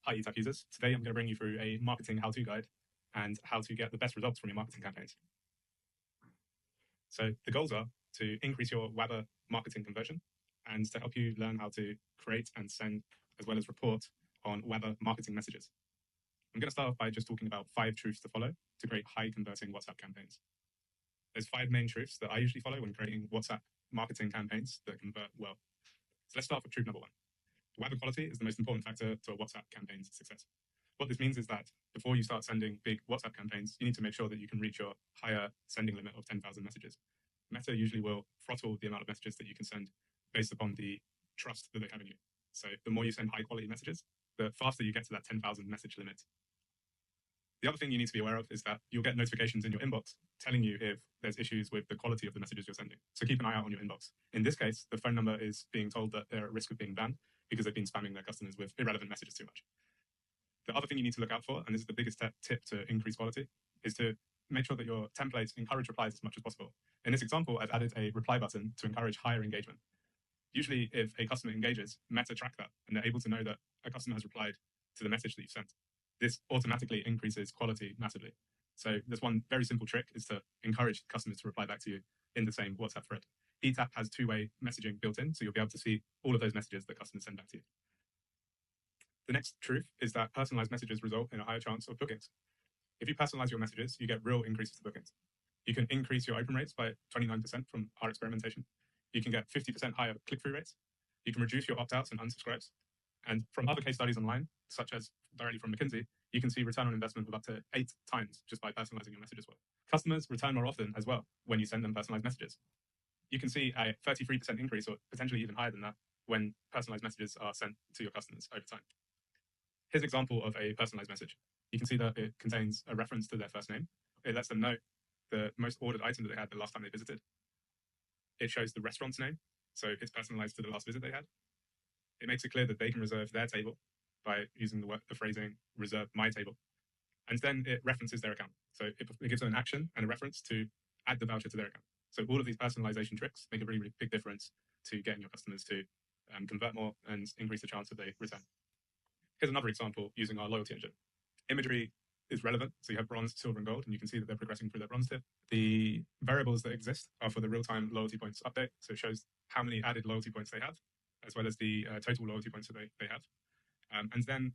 Hi eTap users. Today I'm going to bring you through a marketing how-to guide and how to get the best results from your marketing campaigns. So the goals are to increase your WABA marketing conversion and to help you learn how to create and send as well as report on WABA marketing messages. I'm going to start off by just talking about 5 truths to follow to create high converting WhatsApp campaigns. There's 5 main truths that I usually follow when creating WhatsApp marketing campaigns that convert well. So let's start with truth number 1. WABA quality is the most important factor to a WhatsApp campaign's success. What this means is that before you start sending big WhatsApp campaigns, you need to make sure that you can reach your higher sending limit of 10,000 messages. Meta usually will throttle the amount of messages that you can send based upon the trust that they have in you. So the more you send high quality messages, the faster you get to that 10,000 message limit. The other thing you need to be aware of is that you'll get notifications in your inbox telling you if there's issues with the quality of the messages you're sending. So keep an eye out on your inbox. In this case, the phone number is being told that they're at risk of being banned because they've been spamming their customers with irrelevant messages too much. The other thing you need to look out for, and this is the biggest tip to increase quality, is to make sure that your templates encourage replies as much as possible. In this example, I've added a reply button to encourage higher engagement. Usually, if a customer engages, Meta track that, and they're able to know that a customer has replied to the message that you sent. This automatically increases quality massively. So there's one very simple trick is to encourage customers to reply back to you in the same WhatsApp thread. eTap has 2-way messaging built in, so you'll be able to see all of those messages that customers send back to you. The next truth is that personalized messages result in a higher chance of bookings. If you personalize your messages, you get real increases to bookings. You can increase your open rates by 29% from our experimentation. You can get 50% higher click-through rates. You can reduce your opt-outs and unsubscribes. And from other case studies online, such as directly from McKinsey, you can see return on investment of up to 8 times just by personalizing your messages well. Customers return more often as well when you send them personalized messages. You can see a 33% increase, or potentially even higher than that, when personalized messages are sent to your customers over time. Here's an example of a personalized message. You can see that it contains a reference to their first name. It lets them know the most ordered item that they had the last time they visited. It shows the restaurant's name, so it's personalized to the last visit they had. It makes it clear that they can reserve their table by using the phrasing, reserve my table. And then it references their account. So it gives them an action and a reference to add the voucher to their account. So all of these personalization tricks make a really, really big difference to getting your customers to convert more and increase the chance that they return. Here's another example using our loyalty engine. Imagery is relevant. So you have bronze, silver, and gold, and you can see that they're progressing through their bronze tier. The variables that exist are for the real-time loyalty points update. So it shows how many added loyalty points they have, as well as the total loyalty points that they have. And then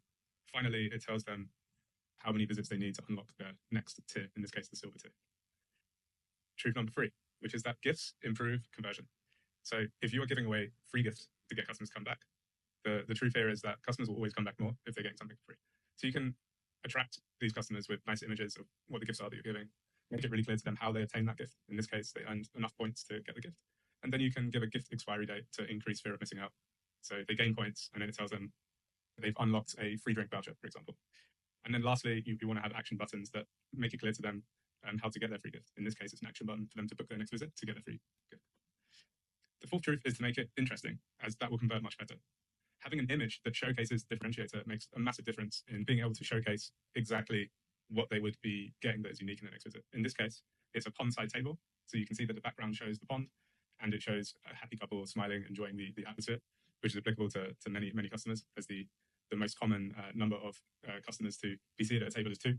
finally, it tells them how many visits they need to unlock their next tier, in this case, the silver tier. Truth number 3, which is that gifts improve conversion. So if you are giving away free gifts to get customers to come back, the truth here is that customers will always come back more if they're getting something free. So you can attract these customers with nice images of what the gifts are that you're giving, make it really clear to them how they obtain that gift. In this case, they earned enough points to get the gift. And then you can give a gift expiry date to increase fear of missing out. So they gain points, and then it tells them they've unlocked a free drink voucher, for example. And then lastly, you want to have action buttons that make it clear to them how to get their free gift. In this case, it's an action button for them to book their next visit to get their free gift. The 4th truth is to make it interesting, as that will convert much better. Having an image that showcases differentiator makes a massive difference in being able to showcase exactly what they would be getting that is unique in their next visit. In this case, it's a pond-side table. So you can see that the background shows the pond, and it shows a happy couple smiling, enjoying the atmosphere, which is applicable to many, many customers, as the most common number of customers to be seated at a table is 2.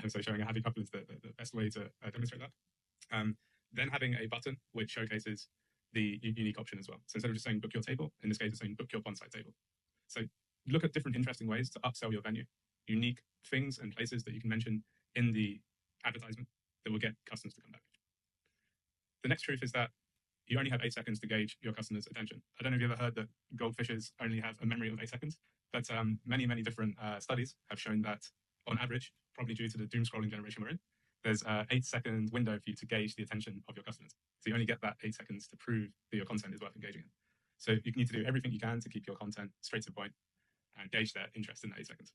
So showing a happy couple is the best way to demonstrate that. Then having a button which showcases the unique option as well. So instead of just saying book your table, in this case, it's saying book your pond-side table. So look at different interesting ways to upsell your venue, unique things and places that you can mention in the advertisement that will get customers to come back. The next truth is that you only have 8 seconds to gauge your customer's attention. I don't know if you've ever heard that goldfishes only have a memory of 8 seconds, but many, many different studies have shown that on average, probably due to the doom scrolling generation we're in, there's an 8-second window for you to gauge the attention of your customers. So you only get that 8 seconds to prove that your content is worth engaging in. So you need to do everything you can to keep your content straight to the point and gauge their interest in that 8 seconds.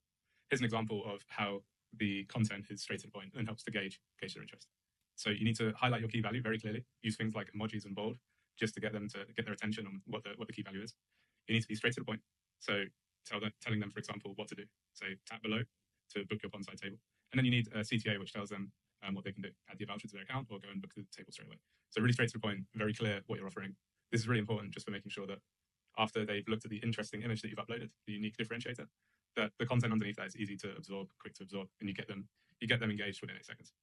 Here's an example of how the content is straight to the point and helps to gauge their interest. So you need to highlight your key value very clearly. Use things like emojis and bold just to get them to get their attention on what the key value is. You need to be straight to the point. So telling them, for example, what to do. So tap below to book your pond-side table. And then you need a CTA, which tells them what they can do. Add the voucher to their account or go and book the table straight away. So really straight to the point, very clear what you're offering. This is really important just for making sure that after they've looked at the interesting image that you've uploaded, the unique differentiator, the content underneath that is easy to absorb, quick to absorb, and you get them engaged within 8 seconds.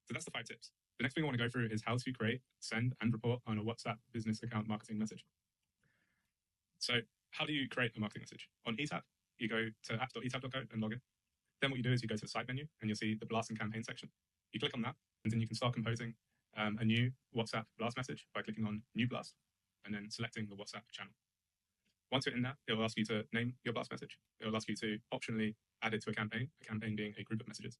So that's the 5 tips. The next thing I want to go through is how to create, send, and report on a WhatsApp business account marketing message. So how do you create a marketing message? On eTap, you go to apps.etap.co and log in. Then what you do is you go to the side menu and you'll see the blast and campaign section. You click on that, and then you can start composing a new WhatsApp blast message by clicking on New Blast and then selecting the WhatsApp channel. Once you're in there, it will ask you to name your blast message. It will ask you to optionally add it to a campaign being a group of messages.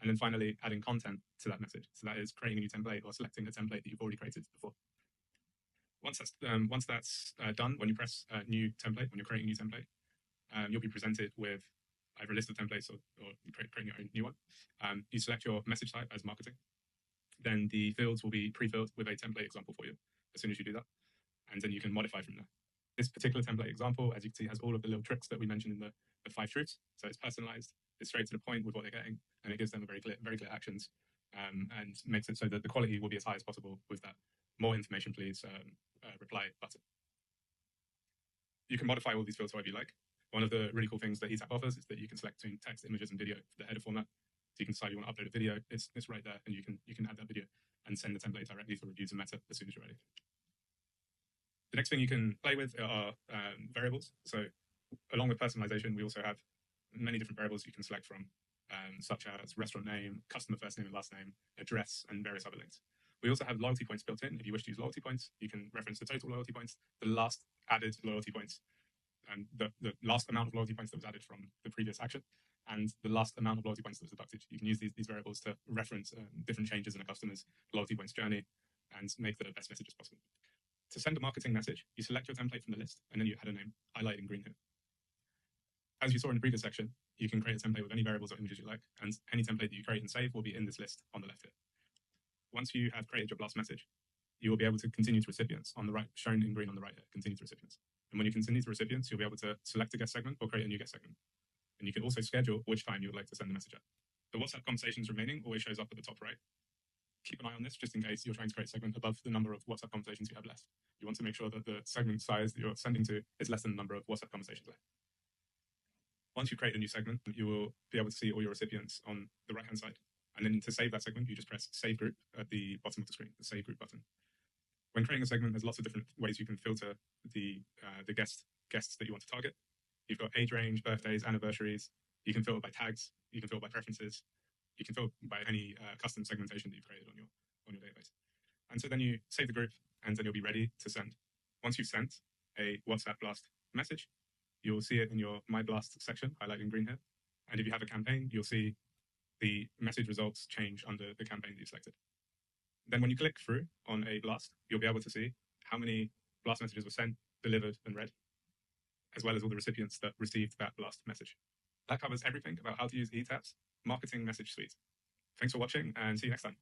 And then finally, adding content to that message. So that is creating a new template or selecting a template that you've already created before. Once that's done, when you press new template, when you're creating a new template, you'll be presented with either a list of templates or creating your own new one. You select your message type as marketing. Then the fields will be pre-filled with a template example for you as soon as you do that. And then you can modify from there. This particular template example, as you can see, has all of the little tricks that we mentioned in the 5 truths. So it's personalized, it's straight to the point with what they're getting, and it gives them a very clear actions, and makes it so that the quality will be as high as possible with that more information please reply button. You can modify all these fields however you like. One of the really cool things that eTap offers is that you can select between text, images, and video for the header format. So you can decide you want to upload a video, it's right there, and you can add that video and send the template directly for reviews and Meta as soon as you're ready. The next thing you can play with are variables. So along with personalization, we also have many different variables you can select from, such as restaurant name, customer first name and last name, address, and various other links. We also have loyalty points built in. If you wish to use loyalty points, you can reference the total loyalty points, the last added loyalty points, and the last amount of loyalty points that was added from the previous action, and the last amount of loyalty points that was deducted. You can use these variables to reference different changes in a customer's loyalty points journey and make the best messages possible. To send a marketing message, you select your template from the list, and then you add a name, highlighted in green here. As you saw in the previous section, you can create a template with any variables or images you like, and any template that you create and save will be in this list on the left here. Once you have created your blast message, you will be able to continue to recipients on the right, shown in green on the right here, continue to recipients. And when you continue to recipients, you'll be able to select a guest segment or create a new guest segment. And you can also schedule which time you would like to send the message at. The WhatsApp conversations remaining always shows up at the top right. Keep an eye on this just in case you're trying to create a segment above the number of WhatsApp conversations you have left. You want to make sure that the segment size that you're sending to is less than the number of WhatsApp conversations left. Once you create a new segment, you will be able to see all your recipients on the right-hand side. And then to save that segment, you just press Save Group at the bottom of the screen, the Save Group button. When creating a segment, there's lots of different ways you can filter the guests that you want to target. You've got age range, birthdays, anniversaries. You can filter by tags. You can filter by preferences. You can filter by any custom segmentation that you've created on your database. And so then you save the group, and then you'll be ready to send. Once you've sent a WhatsApp Blast message, you'll see it in your My Blast section, highlighted in green here. And if you have a campaign, you'll see the message results change under the campaign that you selected. Then when you click through on a blast, you'll be able to see how many blast messages were sent, delivered, and read, as well as all the recipients that received that blast message. That covers everything about how to use eTap's marketing message suite. Thanks for watching, and see you next time.